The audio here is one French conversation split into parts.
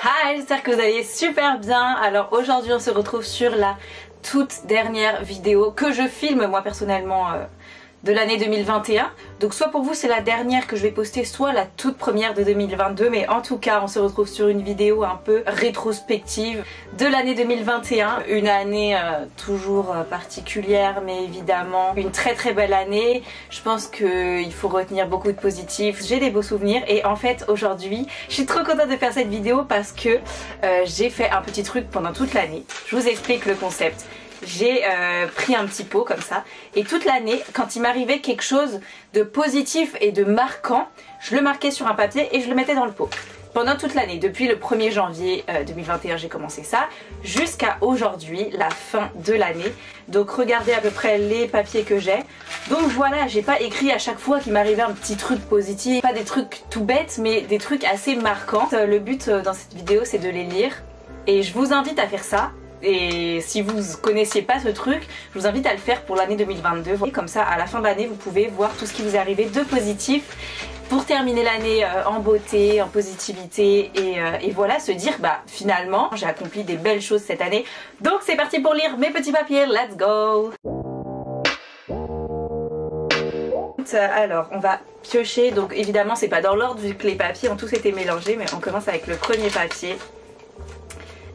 Hi, j'espère que vous allez super bien. Alors aujourd'hui on se retrouve sur la toute dernière vidéo que je filme moi personnellement de l'année 2021. Donc soit pour vous c'est la dernière que je vais poster, soit la toute première de 2022, mais en tout cas on se retrouve sur une vidéo un peu rétrospective de l'année 2021. Une année toujours particulière, mais évidemment une très très belle année. Je pense qu'il faut retenir beaucoup de positifs, j'ai des beaux souvenirs et en fait aujourd'hui je suis trop contente de faire cette vidéo parce que j'ai fait un petit truc pendant toute l'année. Je vous explique le concept. J'ai pris un petit pot comme ça et toute l'année quand il m'arrivait quelque chose de positif et de marquant, je le marquais sur un papier et je le mettais dans le pot. Pendant toute l'année, depuis le 1er janvier 2021 j'ai commencé ça jusqu'à aujourd'hui, la fin de l'année. Donc regardez à peu près les papiers que j'ai. Donc voilà, j'ai pas écrit à chaque fois qu'il m'arrivait un petit truc positif, pas des trucs tout bêtes mais des trucs assez marquants. Le but dans cette vidéo c'est de les lire et je vous invite à faire ça. Et si vous connaissiez pas ce truc, je vous invite à le faire pour l'année 2022. Et comme ça, à la fin de l'année, vous pouvez voir tout ce qui vous est arrivé de positif pour terminer l'année en beauté, en positivité et voilà, se dire bah finalement, j'ai accompli des belles choses cette année. Donc c'est parti pour lire mes petits papiers, let's go! Alors on va piocher, donc évidemment c'est pas dans l'ordre vu que les papiers ont tous été mélangés, mais on commence avec le premier papier.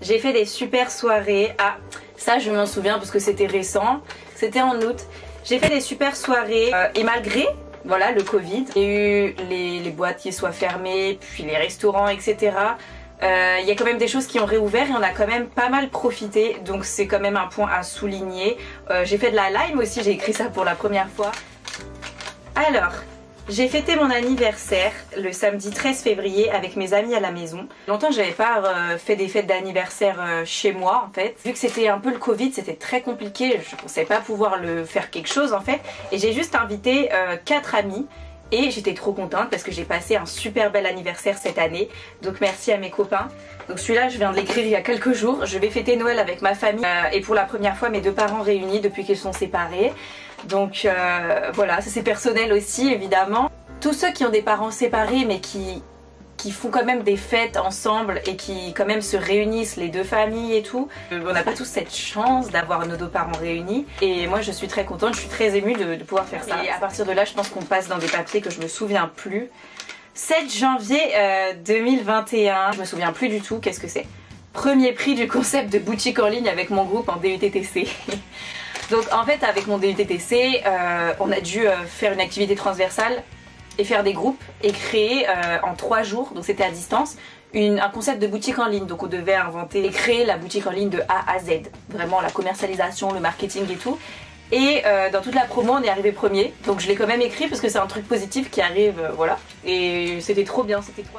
J'ai fait des super soirées. Ah, ça je m'en souviens parce que c'était récent. C'était en août. J'ai fait des super soirées et malgré voilà, le Covid, il y a eu les boîtes qui soient fermées, puis les restaurants, etc. Il y a quand même des choses qui ont réouvert et on a quand même pas mal profité. Donc c'est quand même un point à souligner. J'ai fait de la lime aussi, j'ai écrit ça pour la première fois. Alors... j'ai fêté mon anniversaire le samedi 13 février avec mes amis à la maison. Longtemps j'avais pas fait des fêtes d'anniversaire chez moi en fait. Vu que c'était un peu le Covid, c'était très compliqué, je pensais pas pouvoir le faire quelque chose en fait. Et j'ai juste invité 4 amis et j'étais trop contente parce que j'ai passé un super bel anniversaire cette année. Donc merci à mes copains. Donc celui-là je viens de l'écrire il y a quelques jours. Je vais fêter Noël avec ma famille et pour la première fois mes deux parents réunis depuis qu'ils sont séparés. Donc voilà, ça c'est personnel aussi évidemment. Tous ceux qui ont des parents séparés mais qui font quand même des fêtes ensemble et qui quand même se réunissent les deux familles et tout. On n'a pas tous cette chance d'avoir nos deux parents réunis et moi je suis très contente, je suis très émue de pouvoir faire ça. Et à partir de là je pense qu'on passe dans des papiers que je me souviens plus. 7 janvier 2021, je me souviens plus du tout, qu'est-ce que c'est? Premier prix du concept de boutique en ligne avec mon groupe en DUTTC. Donc en fait avec mon DUTTC on a dû faire une activité transversale et faire des groupes et créer en 3 jours, donc c'était à distance, un concept de boutique en ligne. Donc on devait inventer et créer la boutique en ligne de A à Z, vraiment la commercialisation, le marketing et tout. Et dans toute la promo on est arrivé premier, donc je l'ai quand même écrit parce que c'est un truc positif qui arrive, voilà. Et c'était trop bien, c'était trop...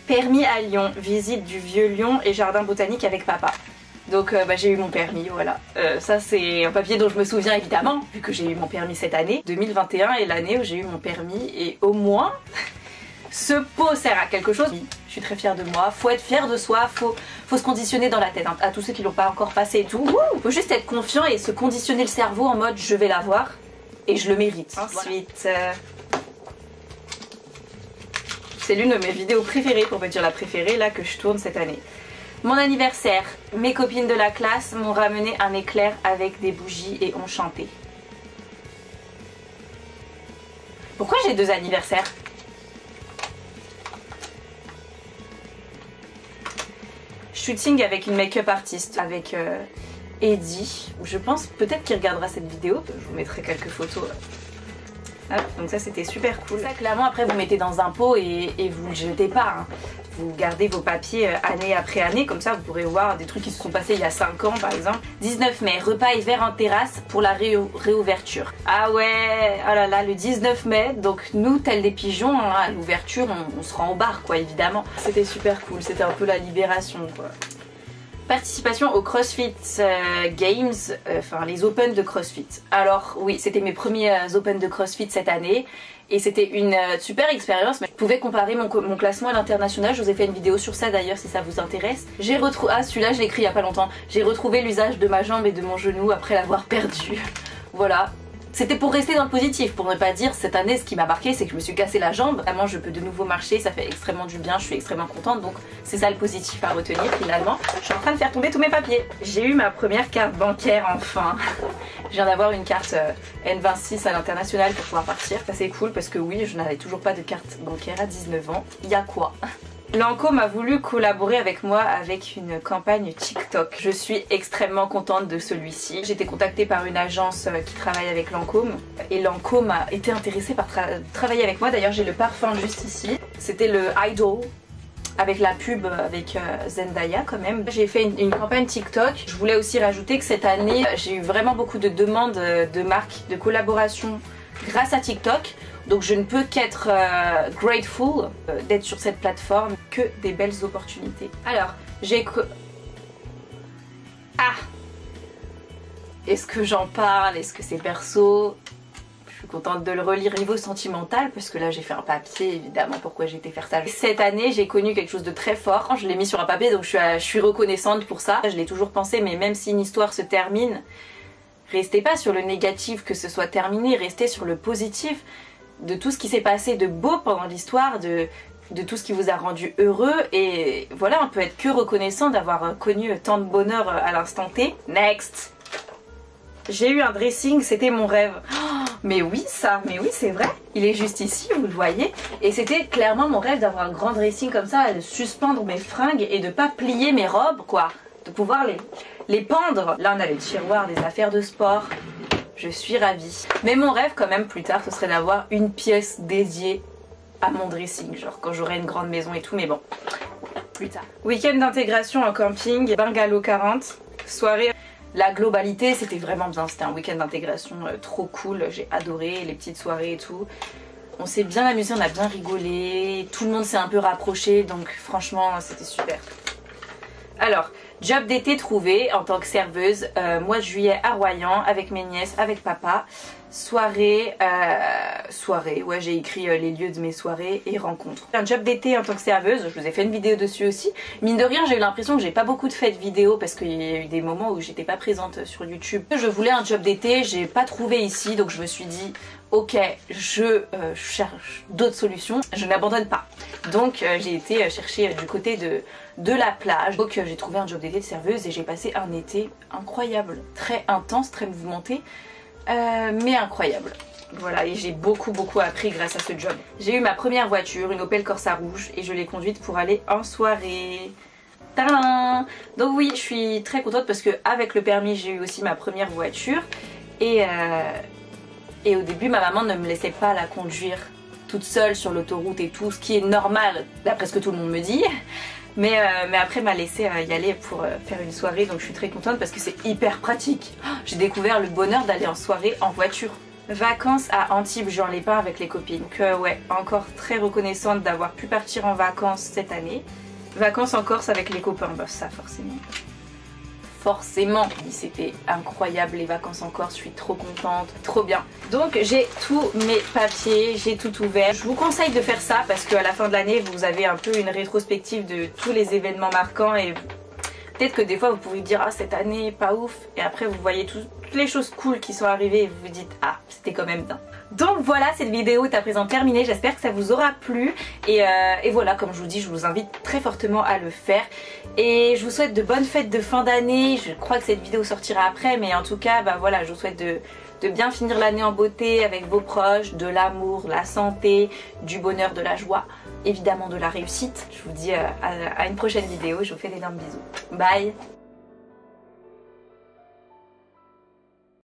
Permis à Lyon, visite du vieux Lyon et jardin botanique avec papa. Donc j'ai eu mon permis, voilà. Ça c'est un papier dont je me souviens évidemment, vu que j'ai eu mon permis cette année. 2021 est l'année où j'ai eu mon permis et au moins ce pot sert à quelque chose. Je suis très fière de moi, faut être fière de soi, faut se conditionner dans la tête, hein. À tous ceux qui l'ont pas encore passé et tout. Faut juste être confiant et se conditionner le cerveau en mode je vais l'avoir et je le mérite. Ensuite, c'est l'une de mes vidéos préférées, pour me dire la préférée là que je tourne cette année. Mon anniversaire, mes copines de la classe m'ont ramené un éclair avec des bougies et ont chanté. Pourquoi j'ai 2 anniversaires? Shooting avec une make-up artiste, avec Eddie. Je pense peut-être qu'il regardera cette vidéo, je vous mettrai quelques photos. Hop, donc ça c'était super cool. Ça clairement après vous mettez dans un pot et vous le jetez pas, hein. Vous gardez vos papiers année après année, comme ça vous pourrez voir des trucs qui se sont passés il y a 5 ans par exemple. 19 mai, repas hiver en terrasse pour la réouverture. Ah ouais, oh là là, le 19 mai, donc nous tels des pigeons, hein, à l'ouverture on se rend au bar quoi évidemment. C'était super cool, c'était un peu la libération quoi. Participation au CrossFit Games, enfin les Open de CrossFit. Alors oui, c'était mes premiers Open de CrossFit cette année et c'était une super expérience. Je pouvais comparer mon classement à l'international, je vous ai fait une vidéo sur ça d'ailleurs si ça vous intéresse. J'ai retrouvé, ah celui-là je l'ai écrit il y a pas longtemps, j'ai retrouvé l'usage de ma jambe et de mon genou après l'avoir perdu. Voilà, C'était pour rester dans le positif, pour ne pas dire cette année ce qui m'a marqué c'est que je me suis cassé la jambe. Vraiment je peux de nouveau marcher, ça fait extrêmement du bien, je suis extrêmement contente, donc c'est ça le positif à retenir finalement. Je suis en train de faire tomber tous mes papiers. J'ai eu ma première carte bancaire enfin. Je viens d'avoir une carte N26 à l'international pour pouvoir partir. Ça c'est cool parce que oui, je n'avais toujours pas de carte bancaire à 19 ans. Il y a quoi? Lancôme a voulu collaborer avec moi avec une campagne TikTok. Je suis extrêmement contente de celui-ci. J'ai été contactée par une agence qui travaille avec Lancôme et Lancôme a été intéressé par travailler avec moi. D'ailleurs j'ai le parfum juste ici. C'était le Idol avec la pub avec Zendaya quand même. J'ai fait une campagne TikTok. Je voulais aussi rajouter que cette année j'ai eu vraiment beaucoup de demandes de marques, de collaborations grâce à TikTok. Donc je ne peux qu'être grateful d'être sur cette plateforme, que des belles opportunités. Alors, est-ce que j'en parle? Est-ce que c'est perso? Je suis contente de le relire niveau sentimental parce que là j'ai fait un papier évidemment pourquoi j'ai été faire ça. Cette année j'ai connu quelque chose de très fort. Je l'ai mis sur un papier donc je suis reconnaissante pour ça. Je l'ai toujours pensé, mais même si une histoire se termine, restez pas sur le négatif que ce soit terminé, restez sur le positif. De tout ce qui s'est passé de beau pendant l'histoire, de tout ce qui vous a rendu heureux, et voilà, on peut être que reconnaissant d'avoir connu tant de bonheur à l'instant T. Next! J'ai eu un dressing, c'était mon rêve. Oh, mais oui mais oui c'est vrai. Il est juste ici, vous le voyez. Et c'était clairement mon rêve d'avoir un grand dressing comme ça, de suspendre mes fringues et de pas plier mes robes quoi. De pouvoir les pendre. Là on a les tiroirs des affaires de sport. Je suis ravie. Mais mon rêve quand même plus tard ce serait d'avoir une pièce dédiée à mon dressing. Genre quand j'aurai une grande maison et tout, mais bon, plus tard. Week-end d'intégration en camping, Bungalow 40, soirée. La globalité c'était vraiment bien, c'était un week-end d'intégration trop cool, j'ai adoré les petites soirées et tout. On s'est bien amusé, on a bien rigolé, tout le monde s'est un peu rapproché donc franchement c'était super. Alors, job d'été trouvé en tant que serveuse, mois de juillet à Royan avec mes nièces, avec papa. Soirée, ouais j'ai écrit les lieux de mes soirées et rencontres. Un job d'été en tant que serveuse, je vous ai fait une vidéo dessus aussi. Mine de rien j'ai eu l'impression que j'ai pas beaucoup de fêtes vidéo parce qu'il y a eu des moments où j'étais pas présente sur YouTube. Je voulais un job d'été, j'ai pas trouvé ici donc je me suis dit ok je cherche d'autres solutions, je n'abandonne pas. Donc j'ai été chercher du côté de la plage. Donc j'ai trouvé un job d'été de serveuse et j'ai passé un été incroyable, très intense, très mouvementé. Mais incroyable. Voilà, et j'ai beaucoup appris grâce à ce job. J'ai eu ma première voiture, une Opel Corsa rouge, et je l'ai conduite pour aller en soirée. Tadam! Donc oui, je suis très contente parce que avec le permis, j'ai eu aussi ma première voiture. Et au début, ma maman ne me laissait pas la conduire toute seule sur l'autoroute et tout, ce qui est normal, d'après ce que tout le monde me dit. Mais après m'a laissé y aller pour faire une soirée, donc je suis très contente parce que c'est hyper pratique. Oh, j'ai découvert le bonheur d'aller en soirée en voiture. Vacances à Antibes-Juan-les-Pins avec les copines. Donc ouais, encore très reconnaissante d'avoir pu partir en vacances cette année. Vacances en Corse avec les copains, bah ça forcément. Forcément, c'était incroyable les vacances en Corse, je suis trop contente, trop bien. Donc j'ai tous mes papiers, j'ai tout ouvert. Je vous conseille de faire ça parce qu'à la fin de l'année vous avez un peu une rétrospective de tous les événements marquants et peut-être que des fois vous pouvez dire ah cette année pas ouf et après vous voyez toutes les choses cool qui sont arrivées et vous vous dites ah c'était quand même bien. Donc voilà, cette vidéo est à présent terminée, j'espère que ça vous aura plu et voilà, comme je vous dis, je vous invite très fortement à le faire et je vous souhaite de bonnes fêtes de fin d'année. Je crois que cette vidéo sortira après, mais en tout cas bah voilà, je vous souhaite de bien finir l'année en beauté avec vos proches, de l'amour, la santé, du bonheur, de la joie, évidemment de la réussite. Je vous dis à une prochaine vidéo, je vous fais d'énormes bisous. Bye!